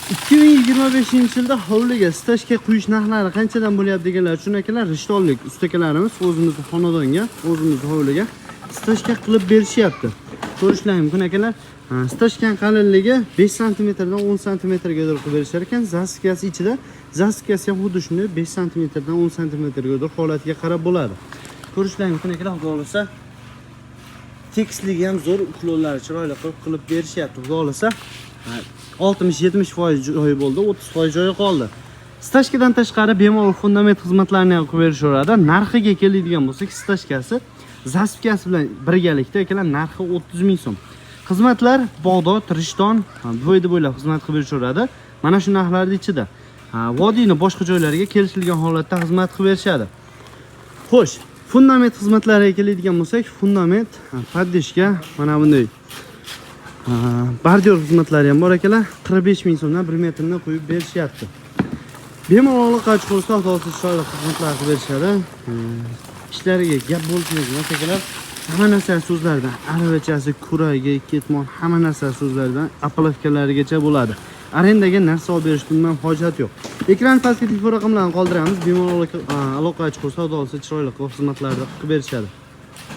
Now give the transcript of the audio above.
2025-yilda hovliga stashka quyish narxlari qanchadan bo'lyapti deganlar uchun akalar, Rishtonlik ustakalarimiz o'zimizning xonadonga, o'zimizning hovliga stashka qilib berishyapti. Ko'rishlaring mumkin akalar. Stashkan qalinligi 5 sm dan 10 sm ga qilib berishar ekan. Zaskasi ichida, zaskasi ham xuddi shunday 5 sm dan 10 sm ga holatiga qarab bo'ladi. Ko'rishlaring mumkin akalar, xudo xolasa tekstligi ham zo'r, uklonlari chiroyli qilib berishyapti. Xudo xolasa 60-70% joyi bo'ldi, 30% joyi qoldi. Stashkadan tashqari bemalol fundament xizmatlarini ham qilib berishaveradi. Narxiga keladigan bo'lsak, stashkasi zaspkasi bilan birgalikda akalar narxi 30 ming so'm. Xizmatlar Bog'dod, Rishton, bo'yda bo'ylab xizmat qilib berishaveradi. Mana shu narxlarning ichida. Vodiyning boshqa joylariga kelishilgan holatda xizmat qilib berishadi. Xo'sh, fundament xizmatlariga keladigan bo'lsak, fundament, poddeshka mana bunday bordyur xizmatlari ham bor akalar. 45 ming so'mdan 1 metrni qo'yib berishyapti. Bemalol qach qo'ysa, asosiy chiroyli xizmatlar qilib berishadi. Ishlariga gap bo'lsin emas akalar. Hamma narsa so'zlardan, aravachasi, kuragi, ketmon, hamma narsa so'zlardan aplovkalarigacha bo'ladi. Arendaga narsa olib berishdan hojat yo'q. Ekran pastki telefon raqamlarini qoldiramiz. Bemalol aloqa chiqarsa, xudo xolasa chiroyli xizmatlarni qilib berishadi.